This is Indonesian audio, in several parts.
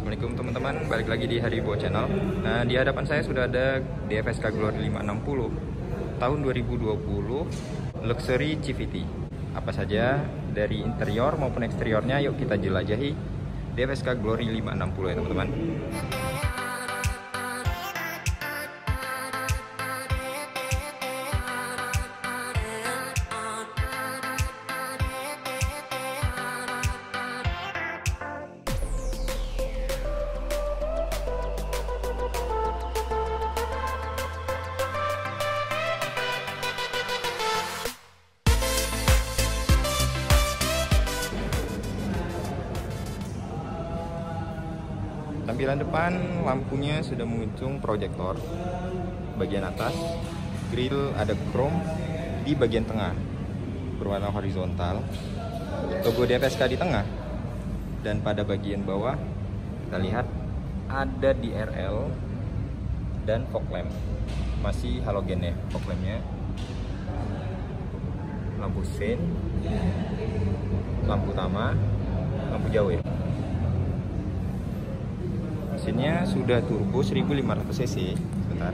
Assalamualaikum teman-teman, balik lagi di Haribo Channel. Nah, di hadapan saya sudah ada DFSK Glory 560 tahun 2020 Luxury CVT. Apa saja dari interior maupun eksteriornya, yuk kita jelajahi DFSK Glory 560 ya teman-teman. Tampilan depan, lampunya sudah mengusung proyektor. Bagian atas, grill ada chrome di bagian tengah berwarna horizontal. Logo DFSK di tengah. Dan pada bagian bawah kita lihat ada DRL dan fog lamp. Masih halogen ya fog lampnya. Lampu sein, lampu utama, lampu jauh ya. Mesinnya sudah turbo 1500 cc. Sebentar.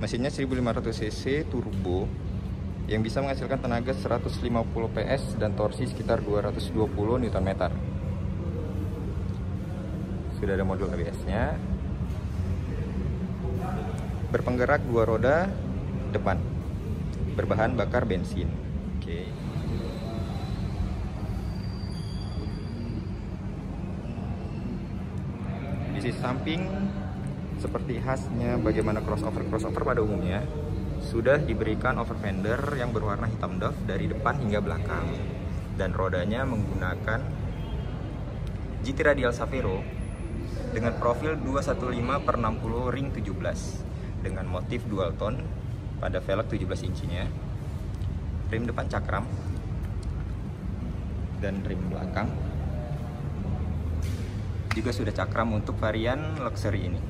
Mesinnya 1500 cc turbo yang bisa menghasilkan tenaga 150 PS dan torsi sekitar 220 Nm. Sudah ada modul ABS-nya. Berpenggerak dua roda depan. Berbahan bakar bensin. Oke. Di sisi samping, seperti khasnya bagaimana crossover pada umumnya, sudah diberikan over fender yang berwarna hitam doff dari depan hingga belakang, dan rodanya menggunakan GT Radial Savero dengan profil 215/60 ring 17 dengan motif dual tone pada velg 17 inchinya. Rim depan cakram dan rim belakang juga sudah cakram untuk varian luxury ini.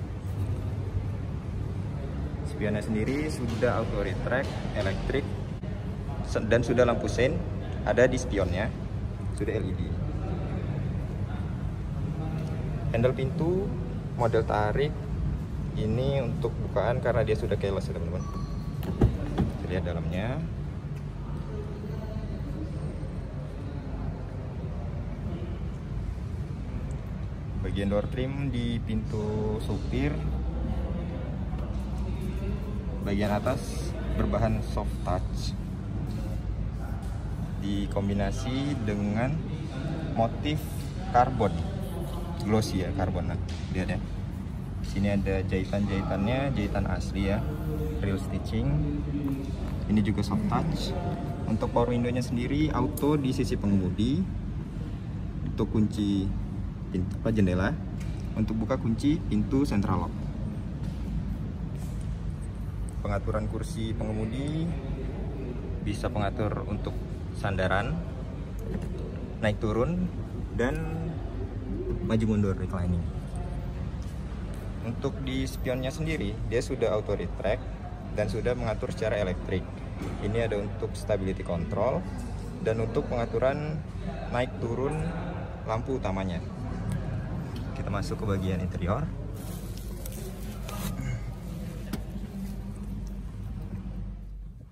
Spionnya sendiri sudah auto retract elektrik dan sudah lampu sein ada di spionnya, sudah LED. Handle pintu model tarik ini untuk bukaan karena dia sudah keyless ya teman-teman. Kita lihat dalamnya. Bagian door trim di pintu supir. Bagian atas berbahan soft touch dikombinasi dengan motif karbon glossy ya, karbon. Nah, lihat ya. Sini ada jahitan-jahitannya, jahitan asli ya, real stitching. Ini juga soft touch. Untuk power window-nya sendiri auto di sisi pengemudi. Untuk kunci jendela, untuk buka kunci pintu central lock. Pengaturan kursi pengemudi bisa pengatur untuk sandaran, naik turun, dan maju mundur reclining. Untuk di spionnya sendiri dia sudah auto retract dan sudah mengatur secara elektrik. Ini ada untuk stability control dan untuk pengaturan naik turun lampu utamanya. Kita masuk ke bagian interior.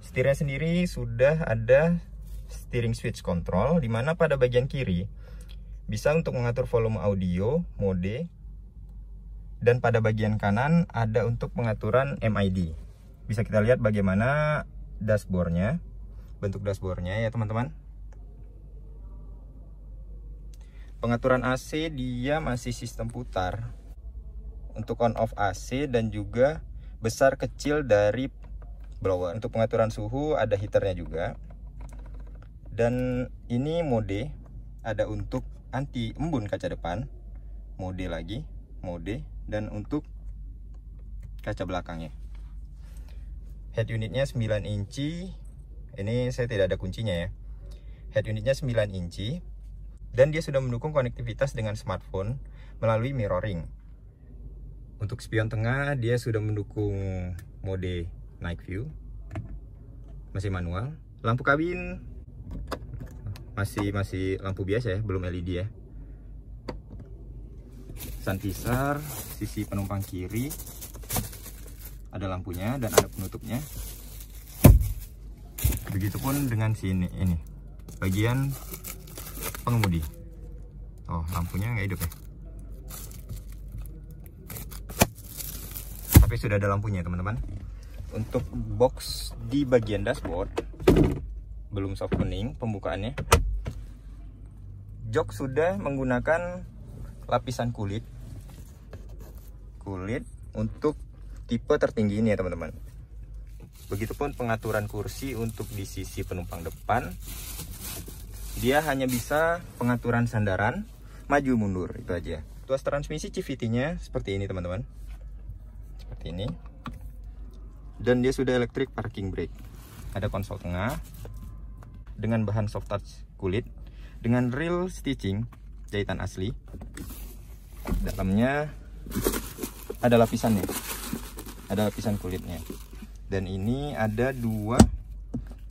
Setirnya sendiri sudah ada steering switch control, di mana pada bagian kiri bisa untuk mengatur volume audio, mode, dan pada bagian kanan ada untuk pengaturan MID. Bisa kita lihat bagaimana dashboardnya, bentuk dashboardnya ya teman-teman. Pengaturan AC dia masih sistem putar. Untuk on off AC dan juga besar kecil dari blower. Untuk pengaturan suhu ada heaternya juga. Dan ini mode ada untuk anti embun kaca depan, mode lagi, mode, dan untuk kaca belakangnya. Head unitnya 9 inci. Ini saya tidak ada kuncinya ya. Head unitnya 9 inci. Dan dia sudah mendukung konektivitas dengan smartphone melalui mirroring. Untuk spion tengah dia sudah mendukung mode night view, masih manual. Lampu kabin masih lampu biasa ya, belum LED ya. Sun visor, sisi penumpang kiri ada lampunya dan ada penutupnya. Begitupun dengan sini, ini bagian pengemudi. Oh, lampunya nggak hidup ya, tapi sudah ada lampunya teman-teman. Untuk box di bagian dashboard belum soft opening pembukaannya. Jok sudah menggunakan lapisan kulit untuk tipe tertinggi ini ya teman-teman. Begitupun pengaturan kursi untuk di sisi penumpang depan, dia hanya bisa pengaturan sandaran maju mundur, itu aja. Tuas transmisi CVT-nya seperti ini teman-teman, seperti ini. Dan dia sudah electric parking brake. Ada konsol tengah dengan bahan soft touch kulit dengan real stitching jahitan asli. Dalamnya ada lapisannya, ada lapisan kulitnya. Dan ini ada 2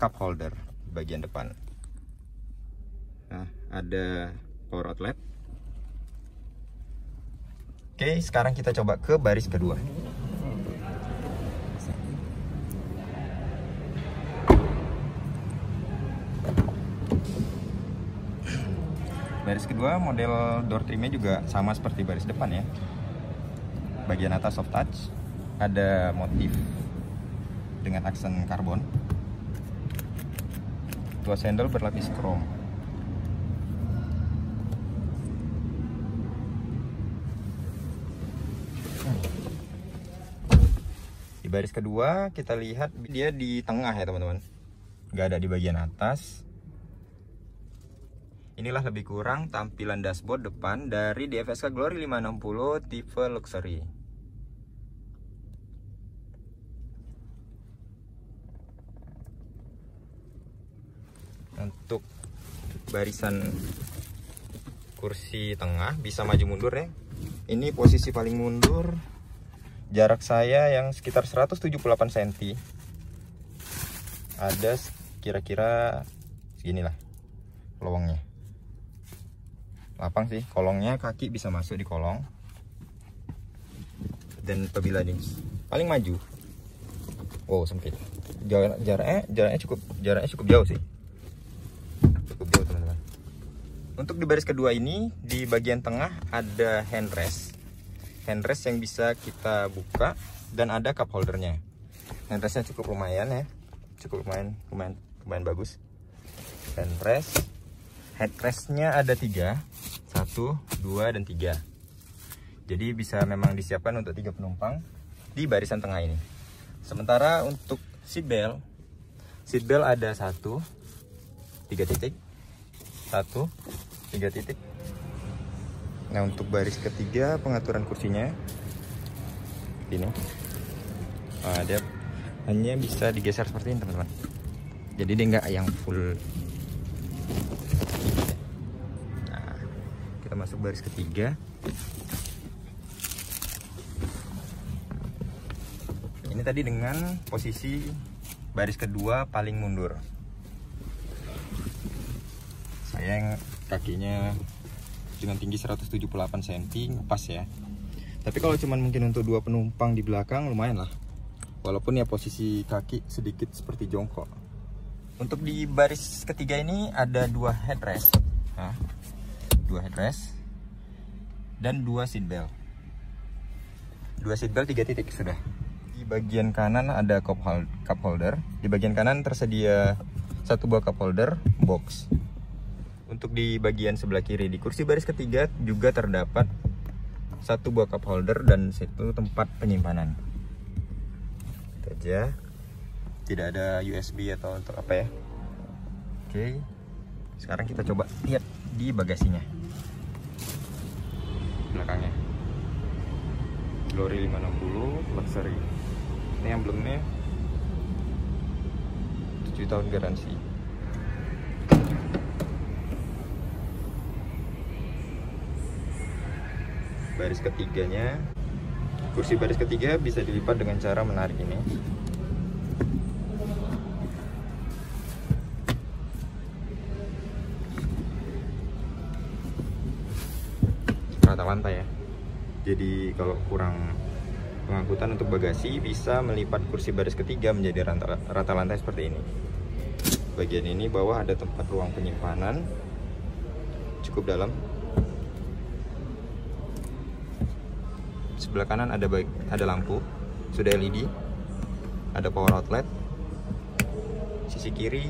cup holder di bagian depan. Nah, ada power outlet. Oke, sekarang kita coba ke baris kedua. Baris kedua model door trimnya juga sama seperti baris depan ya. Bagian atas soft touch, ada motif dengan aksen karbon. Tuas handle berlapis krom. Di baris kedua kita lihat dia di tengah ya teman-teman, nggak ada di bagian atas. Inilah lebih kurang tampilan dashboard depan dari DFSK Glory 560 tipe luxury. Untuk barisan kursi tengah bisa maju mundur ya. Ini posisi paling mundur. Jarak saya yang sekitar 178 cm. Ada kira-kira seginilah lowongnya. Lapang sih kolongnya, kaki bisa masuk di kolong. Dan apabila ini paling maju, wow sempit. Jaraknya cukup jauh sih. Cukup jauh teman-teman. Untuk di baris kedua ini di bagian tengah ada handrest yang bisa kita buka dan ada cup holdernya. Handrestnya cukup lumayan ya, lumayan bagus. Headrestnya ada 3, 1, 2, dan 3. Jadi bisa memang disiapkan untuk 3 penumpang di barisan tengah ini. Sementara untuk seat belt ada 1, 3 titik, 1, 3 titik. Nah untuk baris ketiga pengaturan kursinya ini, dia hanya bisa digeser seperti ini teman-teman. Jadi dia nggak yang full. Kita masuk baris ketiga. Ini tadi dengan posisi baris kedua paling mundur. Saya yang kakinya dengan tinggi 178 cm pas ya. Tapi kalau cuman mungkin untuk 2 penumpang di belakang lumayan lah. Walaupun ya posisi kaki sedikit seperti jongkok. Untuk di baris ketiga ini ada 2 headrest. Nah, 2 headrest dan 2 seat belt. 2 seat belt 3 titik sudah. Di bagian kanan ada cup holder. Di bagian kanan tersedia 1 buah cup holder box. Untuk di bagian sebelah kiri di kursi baris ketiga juga terdapat 1 buah cup holder dan 1 tempat penyimpanan. Itu aja. Tidak ada USB atau untuk apa ya. Oke. Sekarang kita coba lihat di bagasinya. Belakangnya Glory 560 luxury. Ini emblemnya 7 tahun garansi. Baris ketiganya, kursi baris ketiga bisa dilipat dengan cara menarik ini. rata lantai ya. Jadi kalau kurang pengangkutan untuk bagasi, bisa melipat kursi baris ketiga menjadi rata lantai seperti ini. Bagian ini bawah ada tempat ruang penyimpanan, cukup dalam. Sebelah kanan ada lampu, sudah LED, ada power outlet. Sisi kiri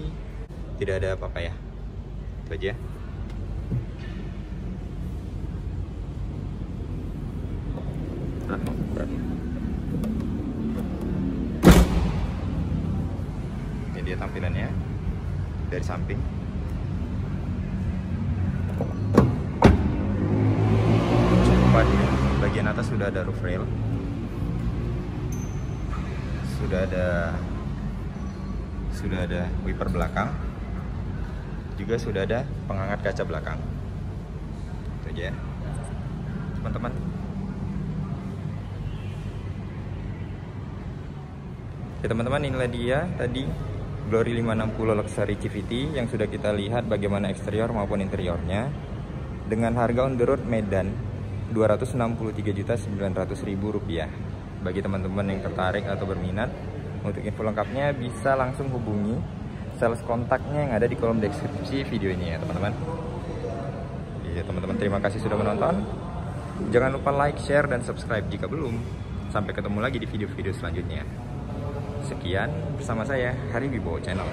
tidak ada apa-apa ya. Itu aja. Ini dia tampilannya dari samping. Cukup ya. Bagian atas sudah ada roof rail, sudah ada wiper belakang, juga sudah ada penghangat kaca belakang. Itu aja teman-teman. Ya teman-teman, inilah dia tadi Glory 560 Luxury CVT yang sudah kita lihat bagaimana eksterior maupun interiornya, dengan harga on the road Medan Rp263.900.000. Bagi teman-teman yang tertarik atau berminat, untuk info lengkapnya bisa langsung hubungi sales kontaknya yang ada di kolom deskripsi video ini ya teman-teman. Ya teman-teman, terima kasih sudah menonton. Jangan lupa like, share, dan subscribe jika belum. Sampai ketemu lagi di video-video selanjutnya. Sekian bersama saya, Hari Wibowo Channel.